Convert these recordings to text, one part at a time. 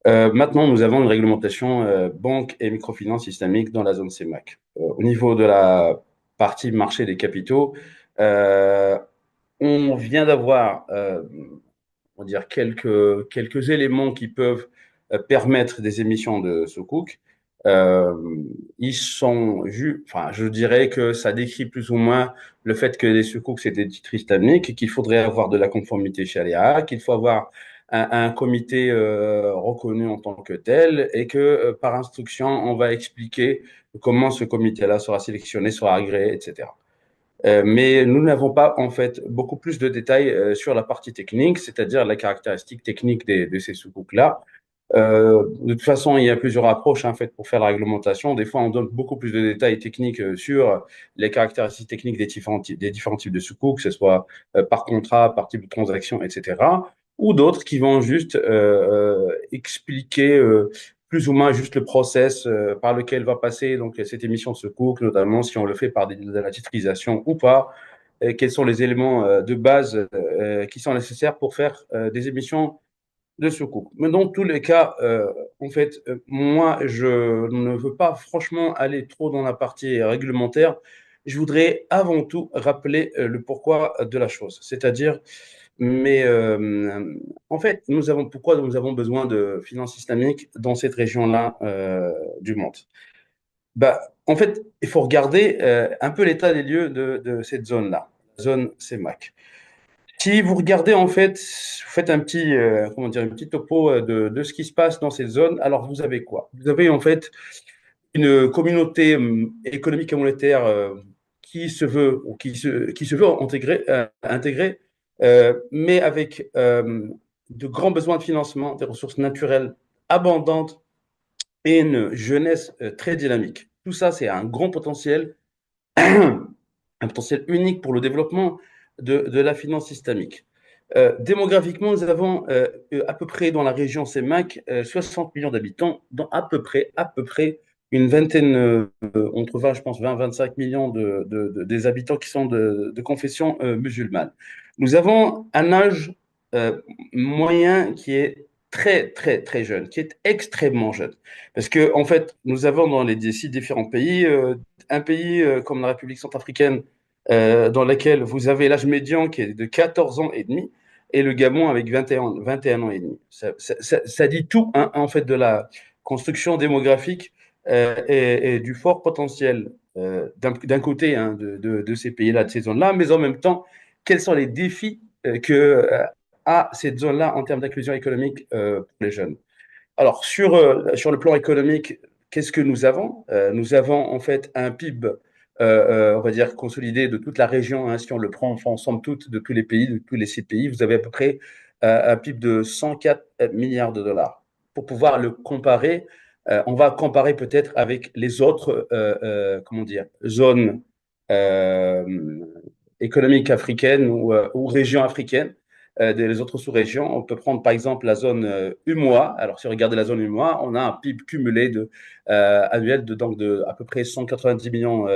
Maintenant, nous avons une réglementation banque et microfinance islamique dans la zone CEMAC. Au niveau de la partie marché des capitaux, euh, on vient d'avoir on va dire quelques éléments qui peuvent permettre des émissions de sukuk. Euh, Ils sont vus, enfin, je dirais que ça décrit plus ou moins le fait que les sukuk, c'est des titres islamiques, qu'il faudrait avoir de la conformité charia, qu'il faut avoir un comité reconnu en tant que tel et que par instruction, on va expliquer comment ce comité-là sera sélectionné, sera agréé, etc. Mais nous n'avons pas en fait beaucoup plus de détails sur la partie technique, c'est-à-dire la caractéristique technique de ces sous-là. De toute façon, il y a plusieurs approches en fait pour faire la réglementation. Des fois, on donne beaucoup plus de détails techniques sur les caractéristiques techniques des différents types de sous que ce soit par contrat, par type de transaction, etc. Ou d'autres qui vont juste expliquer plus ou moins juste le process par lequel va passer donc cette émission de sous notamment si on le fait par de la titrisation ou pas, quels sont les éléments de base qui sont nécessaires pour faire des émissions de secours. Mais dans tous les cas, en fait, moi, je ne veux pas franchement aller trop dans la partie réglementaire. Je voudrais avant tout rappeler le pourquoi de la chose. C'est-à-dire, mais en fait, pourquoi nous avons besoin de finances islamiques dans cette région-là du monde? Bah, en fait, il faut regarder un peu l'état des lieux de cette zone-là, la zone CEMAC. Si vous regardez, en fait, vous faites un petit, comment dire, un petit topo de ce qui se passe dans cette zone, alors vous avez quoi? Vous avez en fait une communauté économique et monétaire qui se veut, ou qui se veut intégrer, mais avec de grands besoins de financement, des ressources naturelles abondantes et une jeunesse très dynamique. Tout ça, c'est un grand potentiel, un potentiel unique pour le développement de la finance islamique. Démographiquement, nous avons à peu près dans la région CEMAC 60 millions d'habitants, dont à peu près une vingtaine, entre 20, je pense 20-25 millions des habitants qui sont de confession musulmane. Nous avons un âge euh, moyen qui est très, très, très jeune, qui est extrêmement jeune. Parce que, en fait, nous avons dans les six différents pays, un pays comme la République centrafricaine, dans lequel vous avez l'âge médian qui est de 14 ans et demi, et le Gabon avec 21 ans et demi. Ça dit tout, hein, en fait, de la construction démographique et du fort potentiel d'un côté hein, de ces pays-là, de ces zones-là, mais en même temps, quels sont les défis que a cette zone-là en termes d'inclusion économique pour les jeunes. Alors, sur le plan économique, qu'est-ce que nous avons? Nous avons en fait un PIB, on va dire, consolidé de toute la région, hein, si on le prend ensemble de tous les pays, de tous les six pays, vous avez à peu près un PIB de 104 milliards de dollars. Pour pouvoir le comparer, on va comparer peut-être avec les autres, comment dire, zones euh, économiques africaines ou régions africaines des autres sous-régions. On peut prendre par exemple la zone UMOA. Alors, si on regarde la zone UMOA, on a un PIB cumulé annuel de à peu près 190 millions,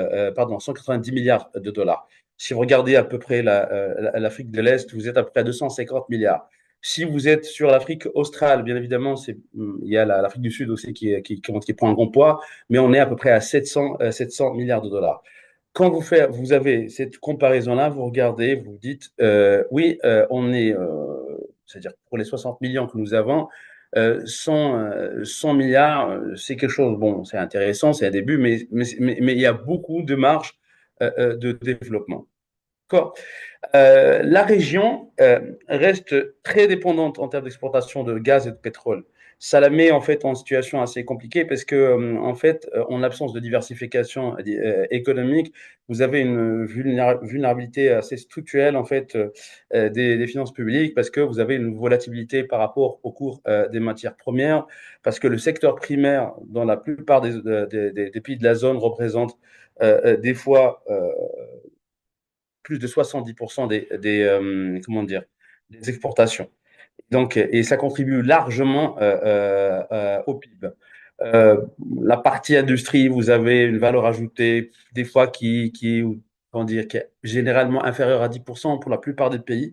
190 milliards de dollars. Si vous regardez à peu près l'Afrique de l'Est, vous êtes à peu près à 250 milliards. Si vous êtes sur l'Afrique australe, bien évidemment, il y a l'Afrique du Sud aussi qui prend un grand poids, mais on est à peu près à 700 milliards de dollars. Quand vous avez cette comparaison-là, vous regardez, vous dites, oui, on est, c'est-à-dire pour les 60 millions que nous avons, 100 milliards, c'est quelque chose, bon, c'est intéressant, c'est un début, mais il y a beaucoup de marge de développement. D'accord. La région reste très dépendante en termes d'exportation de gaz et de pétrole. Ça la met en fait en situation assez compliquée parce que en fait, en l'absence de diversification économique, vous avez une vulnérabilité assez structurelle en fait des finances publiques parce que vous avez une volatilité par rapport au cours des matières premières, parce que le secteur primaire dans la plupart des pays de la zone représente des fois plus de 70% comment dire, des exportations. Donc, et ça contribue largement au PIB. Euh, la partie industrie, vous avez une valeur ajoutée, des fois comment dire, qui est généralement inférieure à 10% pour la plupart des pays.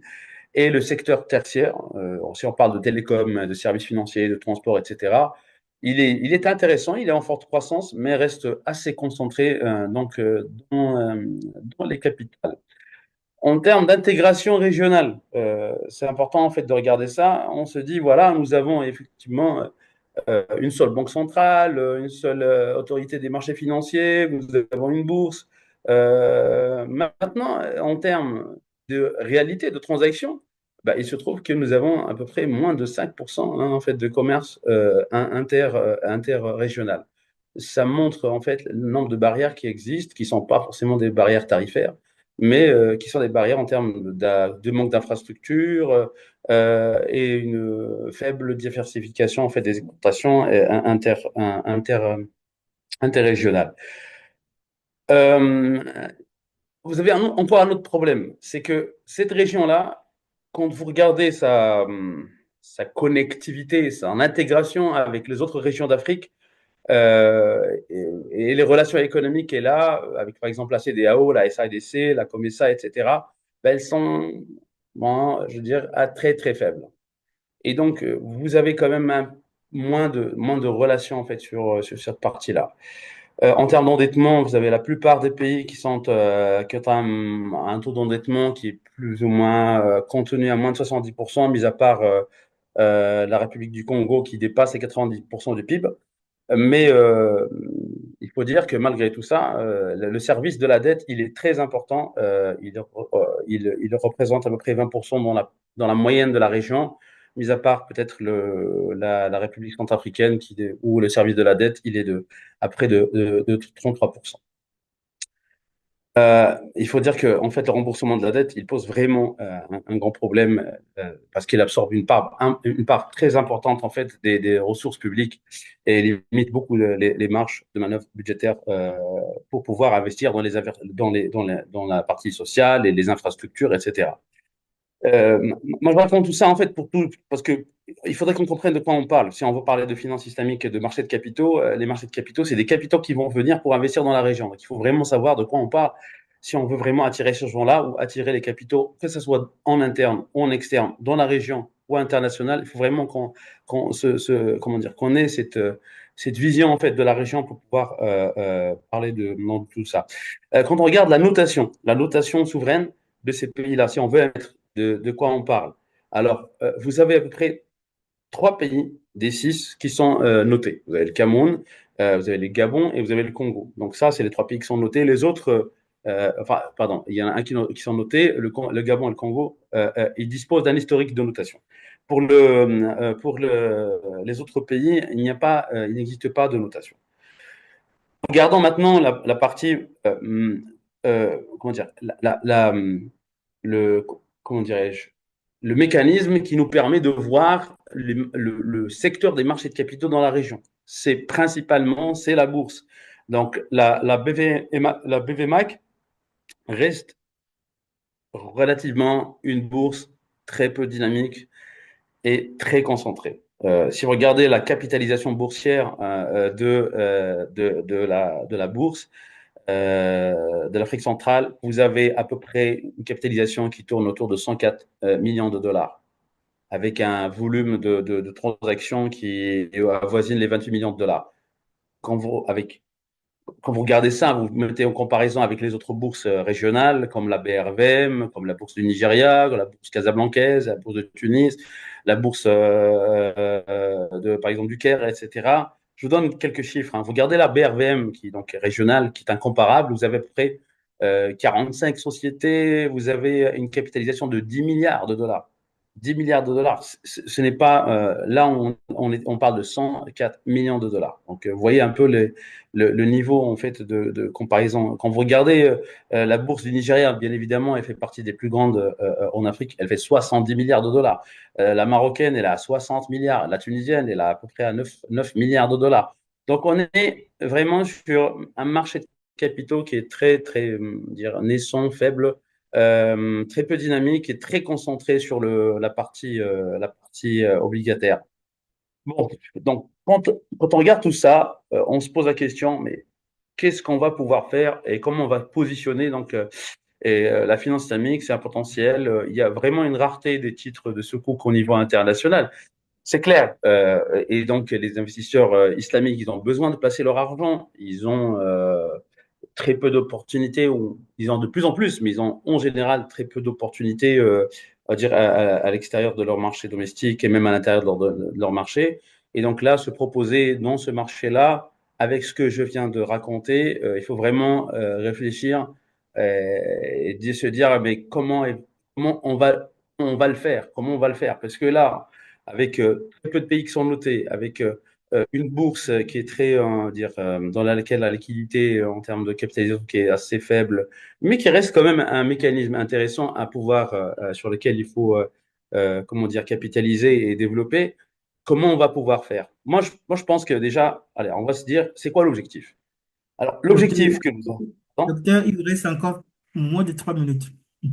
Et le secteur tertiaire, si on parle de télécom, de services financiers, de transport, etc., il est intéressant, il est en forte croissance, mais reste assez concentré dans les capitales. En termes d'intégration régionale, c'est important en fait de regarder ça. On se dit, voilà, nous avons effectivement une seule banque centrale, une seule autorité des marchés financiers, nous avons une bourse. Maintenant, en termes de réalité de transaction, bah, il se trouve que nous avons à peu près moins de 5% en fait, de commerce interrégional. Ça montre en fait le nombre de barrières qui existent, qui ne sont pas forcément des barrières tarifaires, mais qui sont des barrières en termes de manque d'infrastructure, et une faible diversification en fait, des exportations interrégionales. Euh, vous avez encore un autre problème, c'est que cette région-là, quand vous regardez sa connectivité, son intégration avec les autres régions d'Afrique, et les relations économiques qu'elle a, avec par exemple la CEDEAO, la SADC, la COMESA, etc., ben, elles sont, bon, je veux dire, à très très faibles. Et donc, vous avez quand même moins de relations en fait sur cette partie-là. En termes d'endettement, vous avez la plupart des pays qui ont un taux d'endettement qui est plus ou moins contenu à moins de 70%, mis à part la République du Congo qui dépasse les 90% du PIB. Mais il faut dire que malgré tout ça, le service de la dette, il est très important. Il représente à peu près 20% dans la moyenne de la région, mis à part peut-être la République centrafricaine où le service de la dette, il est à près de 33%. Il faut dire que en fait, le remboursement de la dette, il pose vraiment un grand problème parce qu'il absorbe une part très importante en fait des ressources publiques et limite beaucoup les marges de manœuvre budgétaires pour pouvoir investir dans la partie sociale et les infrastructures, etc. Moi, je raconte tout ça en fait parce que il faudrait qu'on comprenne de quoi on parle. Si on veut parler de finances islamiques et de marchés de capitaux, les marchés de capitaux, c'est des capitaux qui vont venir pour investir dans la région. Donc, il faut vraiment savoir de quoi on parle si on veut vraiment attirer ces gens-là ou attirer les capitaux, que ce soit en interne ou en externe, dans la région ou international. Il faut vraiment comment dire, qu'on ait cette vision en fait de la région pour pouvoir parler de tout ça. Quand on regarde la notation souveraine de ces pays-là, si on veut être de quoi on parle. Alors, vous avez à peu près 3 pays des 6 qui sont notés. Vous avez le Cameroun, vous avez le Gabon et vous avez le Congo. Donc ça, c'est les 3 pays qui sont notés. Les autres, enfin, pardon, il y en a un qui sont notés, le Gabon et le Congo, ils disposent d'un historique de notation. Les autres pays, il n'existe pas de notation. Regardons maintenant la partie, comment dire, le, comment dirais-je, le mécanisme qui nous permet de voir le secteur des marchés de capitaux dans la région. C'est la bourse. Donc, la BVMAC reste relativement une bourse très peu dynamique et très concentrée. Si vous regardez la capitalisation boursière de la bourse, de l'Afrique centrale, vous avez à peu près une capitalisation qui tourne autour de 104 millions de dollars, avec un volume de transactions qui avoisine les 28 millions de dollars. Quand vous, avec, Quand vous regardez ça, vous mettez en comparaison avec les autres bourses régionales, comme la BRVM, comme la bourse du Nigeria, la bourse casablancaise, la bourse de Tunis, la bourse par exemple, du Caire, etc. Je vous donne quelques chiffres. Hein. Vous regardez la BRVM, qui est donc régionale, qui est incomparable. Vous avez à peu près 45 sociétés. Vous avez une capitalisation de 10 milliards de dollars. 10 milliards de dollars. Ce n'est pas. Là, on parle de 104 millions de dollars. Donc, vous voyez un peu le niveau en fait de comparaison. Quand vous regardez la bourse du Nigeria, bien évidemment, elle fait partie des plus grandes en Afrique. Elle fait 70 milliards de dollars. La marocaine, elle a 60 milliards. La tunisienne, elle a à peu près à 9 milliards de dollars. Donc, on est vraiment sur un marché de capitaux qui est très, très, dire, naissant, faible, très peu dynamique et très concentré sur la partie obligataire. Bon, donc quand on regarde tout ça, on se pose la question, mais qu'est-ce qu'on va pouvoir faire et comment on va positionner donc Et la finance islamique, c'est un potentiel. Il y a vraiment une rareté des titres de sukuk au niveau international. C'est clair. Et donc, les investisseurs islamiques, ils ont besoin de placer leur argent. Ils ont très peu d'opportunités, ou ils ont de plus en plus, mais ils ont en général très peu d'opportunités, à dire, à l'extérieur de leur marché domestique et même à l'intérieur de leur marché. Et donc là, se proposer dans ce marché-là, avec ce que je viens de raconter, il faut vraiment réfléchir et se dire, mais comment on va le faire? Comment on va le faire? Parce que là, avec très peu de pays qui sont notés, avec une bourse qui est très, dire, dans laquelle la liquidité en termes de capitalisation qui est assez faible, mais qui reste quand même un mécanisme intéressant à pouvoir, sur lequel il faut, comment dire, capitaliser et développer. Comment on va pouvoir faire? Moi, je pense que déjà, allez, on va se dire, c'est quoi l'objectif? Alors, Docteur, l'objectif que nous avons, docteur, il vous reste encore moins de 3 minutes.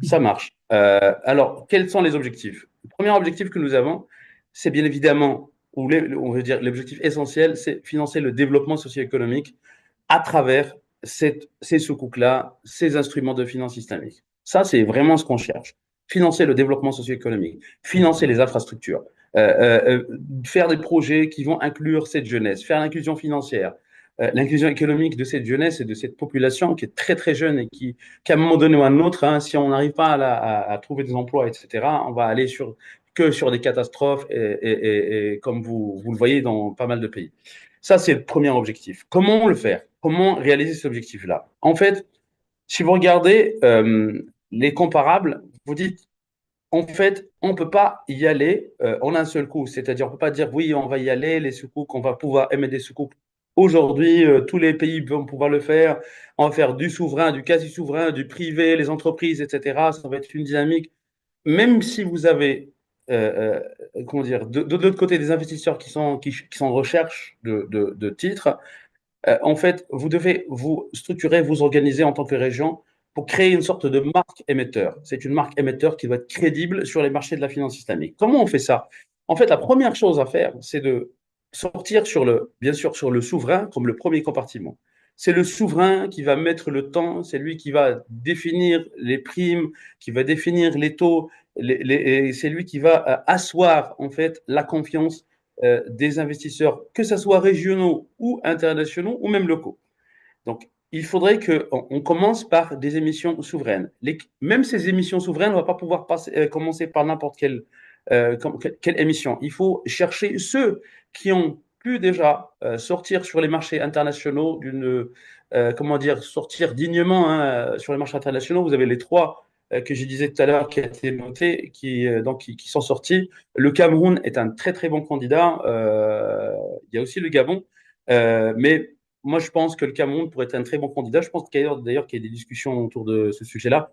ça marche. Alors, quels sont les objectifs? Le premier objectif que nous avons, c'est bien évidemment, on veut dire l'objectif essentiel, c'est financer le développement socio-économique à travers ces soukouk-là, ces instruments de finance islamique. Ça, c'est vraiment ce qu'on cherche. Financer le développement socio-économique, financer les infrastructures, faire des projets qui vont inclure cette jeunesse, faire l'inclusion financière, l'inclusion économique de cette jeunesse et de cette population qui est très très jeune et qui, qu'à un moment donné ou à un autre, hein, si on n'arrive pas à trouver des emplois, etc., on va aller que sur des catastrophes et comme vous le voyez dans pas mal de pays. Ça, c'est le premier objectif. Comment le faire? Comment réaliser cet objectif-là? En fait, si vous regardez les comparables, vous dites, en fait, on ne peut pas y aller en un seul coup. C'est-à-dire, on ne peut pas dire, oui, on va y aller, les soukouk, on va pouvoir émettre des soukouk. Aujourd'hui, tous les pays vont pouvoir le faire. On va faire du souverain, du quasi-souverain, du privé, les entreprises, etc. Ça va être une dynamique. Même si vous avez, comment dire, de l'autre côté des investisseurs qui sont en recherche de titres, en fait, vous devez vous structurer, vous organiser en tant que région pour créer une sorte de marque émetteur. C'est une marque émetteur qui va être crédible sur les marchés de la finance islamique. Comment on fait ça? En fait, la première chose à faire, c'est de sortir bien sûr, sur le souverain comme le premier compartiment. C'est le souverain qui va mettre le temps, c'est lui qui va définir les primes, qui va définir les taux, et c'est lui qui va asseoir en fait la confiance des investisseurs, que ce soit régionaux ou internationaux ou même locaux. Donc, il faudrait qu'on commence par des émissions souveraines. Même ces émissions souveraines, on ne va pas pouvoir commencer par n'importe quelle émission. Il faut chercher ceux qui ont pu déjà sortir sur les marchés internationaux comment dire, sortir dignement hein, sur les marchés internationaux. Vous avez les trois que je disais tout à l'heure qui ont été notés, qui sont sortis. Le Cameroun est un très très bon candidat. Il y a aussi le Gabon. Mais moi, je pense que le Cameroun pourrait être un très bon candidat. Je pense d'ailleurs qu'il y a des discussions autour de ce sujet-là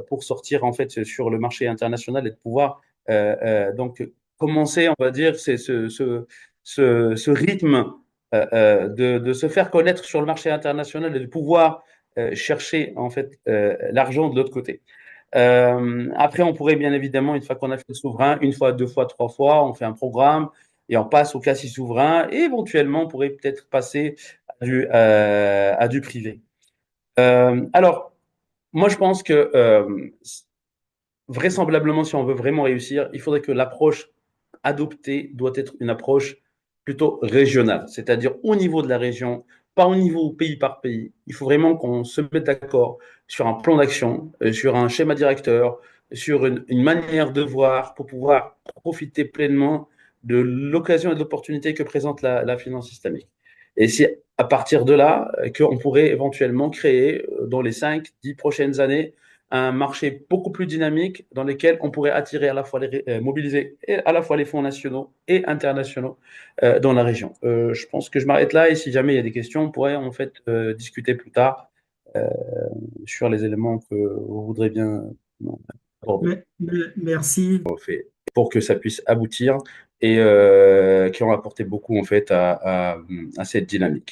pour sortir en fait sur le marché international et de pouvoir donc commencer, on va dire, c'est ce rythme de se faire connaître sur le marché international et de pouvoir chercher en fait l'argent de l'autre côté. Après, on pourrait bien évidemment, une fois qu'on a fait le souverain, une fois, deux fois, trois fois, on fait un programme et on passe au quasi souverain et éventuellement, on pourrait peut-être passer à du privé. Alors, moi, je pense que vraisemblablement, si on veut vraiment réussir, il faudrait que l'approche adoptée doit être une approche plutôt régionale, c'est-à-dire au niveau de la région, pas au niveau pays par pays. Il faut vraiment qu'on se mette d'accord sur un plan d'action, sur un schéma directeur, sur une manière de voir pour pouvoir profiter pleinement de l'occasion et de l'opportunité que présente la finance islamique. Et c'est à partir de là qu'on pourrait éventuellement créer, dans les 5, 10 prochaines années, un marché beaucoup plus dynamique dans lequel on pourrait attirer à la fois mobiliser à la fois les fonds nationaux et internationaux dans la région. Je pense que je m'arrête là et si jamais il y a des questions, on pourrait en fait discuter plus tard euh, sur les éléments que vous voudrez bien aborder Merci. pour que ça puisse aboutir et qui ont apporté beaucoup en fait à cette dynamique.